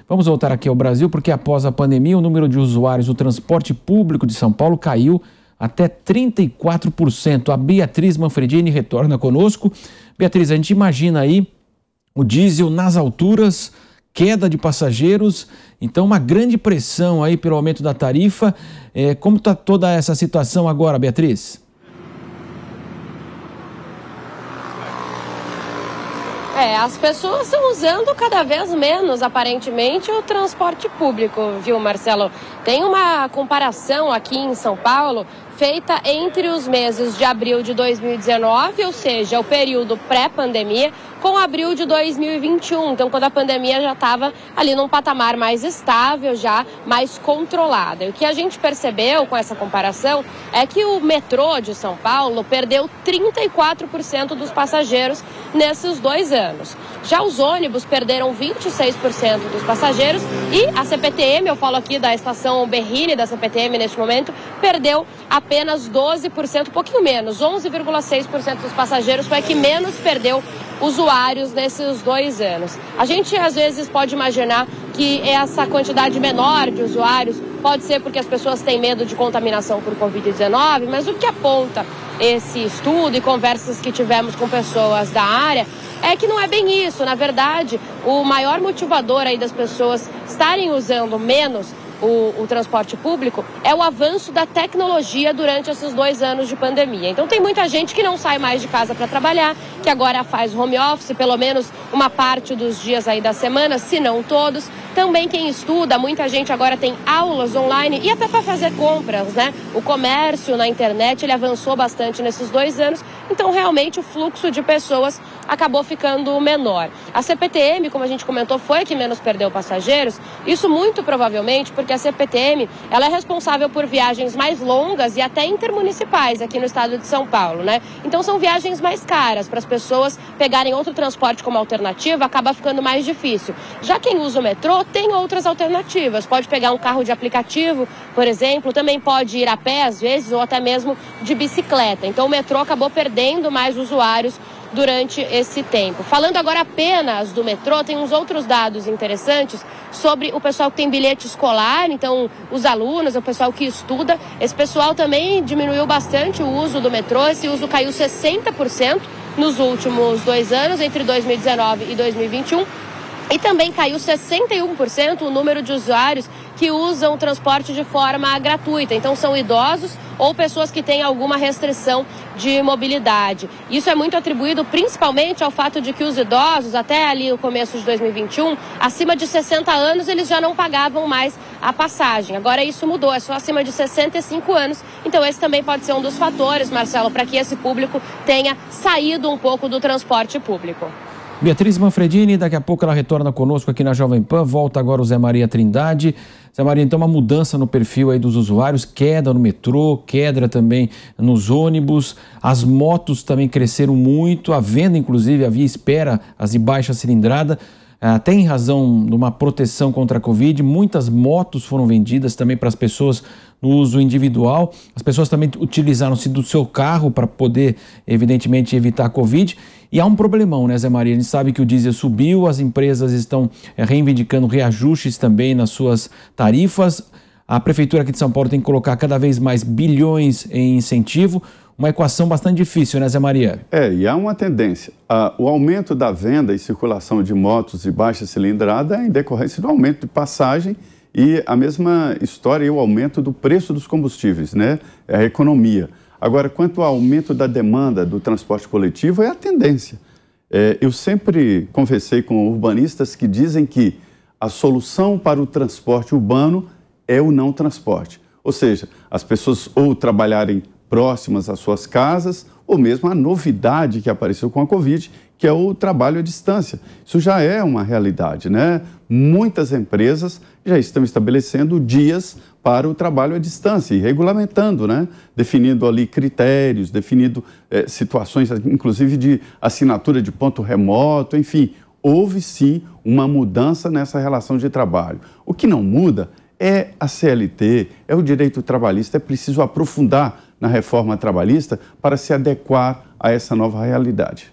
Vamos voltar aqui ao Brasil, porque após a pandemia, o número de usuários do transporte público de São Paulo caiu até 34%. A Beatriz Manfredini retorna conosco. Beatriz, a gente imagina aí o diesel nas alturas, queda de passageiros, então uma grande pressão aí pelo aumento da tarifa. Como está toda essa situação agora, Beatriz? As pessoas estão usando cada vez menos, aparentemente, o transporte público, viu, Marcelo? Tem uma comparação aqui em São Paulo feita entre os meses de abril de 2019, ou seja, o período pré-pandemia, com abril de 2021. Então, quando a pandemia já estava ali num patamar mais estável, já mais controlada. E o que a gente percebeu com essa comparação é que o metrô de São Paulo perdeu 34% dos passageiros nesses 2 anos. Já os ônibus perderam 26% dos passageiros e a CPTM, eu falo aqui da estação Berrini da CPTM neste momento, perdeu apenas 12%, um pouquinho menos, 11,6% dos passageiros foi a que menos perdeu usuários nesses 2 anos. A gente às vezes pode imaginar que essa quantidade menor de usuários pode ser porque as pessoas têm medo de contaminação por Covid-19, mas o que aponta esse estudo e conversas que tivemos com pessoas da área é que não é bem isso. Na verdade, o maior motivador aí das pessoas estarem usando menos o transporte público é o avanço da tecnologia durante esses 2 anos de pandemia. Então tem muita gente que não sai mais de casa para trabalhar, que agora faz home office, pelo menos uma parte dos dias aí da semana, se não todos. Também quem estuda, muita gente agora tem aulas online e até para fazer compras, né? O comércio na internet, ele avançou bastante nesses 2 anos, então realmente o fluxo de pessoas acabou ficando menor. A CPTM, como a gente comentou, foi a que menos perdeu passageiros, isso muito provavelmente porque a CPTM, ela é responsável por viagens mais longas e até intermunicipais aqui no estado de São Paulo, né? Então são viagens mais caras, para as pessoas pegarem outro transporte como alternativa, acaba ficando mais difícil. Já quem usa o metrô tem outras alternativas, pode pegar um carro de aplicativo, por exemplo, também pode ir a pé às vezes ou até mesmo de bicicleta. Então o metrô acabou perdendo mais usuários durante esse tempo. Falando agora apenas do metrô, tem uns outros dados interessantes sobre o pessoal que tem bilhete escolar, então os alunos, o pessoal que estuda, esse pessoal também diminuiu bastante o uso do metrô, esse uso caiu 60% nos últimos 2 anos, entre 2019 e 2021. E também caiu 61% o número de usuários que usam o transporte de forma gratuita. Então são idosos ou pessoas que têm alguma restrição de mobilidade. Isso é muito atribuído principalmente ao fato de que os idosos, até ali o começo de 2021, acima de 60 anos, eles já não pagavam mais a passagem. Agora isso mudou, é só acima de 65 anos. Então esse também pode ser um dos fatores, Marcelo, para que esse público tenha saído um pouco do transporte público. Beatriz Manfredini, daqui a pouco ela retorna conosco aqui na Jovem Pan. Volta agora o Zé Maria Trindade. Zé Maria, então uma mudança no perfil aí dos usuários, queda no metrô, queda também nos ônibus, as motos também cresceram muito, a venda inclusive havia espera, as de baixa cilindrada, até em razão de uma proteção contra a Covid, muitas motos foram vendidas também para as pessoas no uso individual, as pessoas também utilizaram-se do seu carro para poder, evidentemente, evitar a Covid. E há um problemão, né, Zé Maria? A gente sabe que o diesel subiu, as empresas estão reivindicando reajustes também nas suas tarifas. A Prefeitura aqui de São Paulo tem que colocar cada vez mais bilhões em incentivo. Uma equação bastante difícil, né, Zé Maria? E há uma tendência. O aumento da venda e circulação de motos de baixa cilindrada é em decorrência do aumento de passagem e a mesma história é o aumento do preço dos combustíveis, né? É a economia. Agora, quanto ao aumento da demanda do transporte coletivo, é a tendência. Eu sempre conversei com urbanistas que dizem que a solução para o transporte urbano é o não transporte. Ou seja, as pessoas ou trabalharem próximas às suas casas, ou mesmo a novidade que apareceu com a Covid, que é o trabalho à distância. Isso já é uma realidade, né? Muitas empresas já estão estabelecendo dias para o trabalho à distância e regulamentando, né? Definindo ali critérios, definindo situações, inclusive de assinatura de ponto remoto, enfim. Houve sim uma mudança nessa relação de trabalho. O que não muda é a CLT, é o direito trabalhista, é preciso aprofundar na reforma trabalhista para se adequar a essa nova realidade.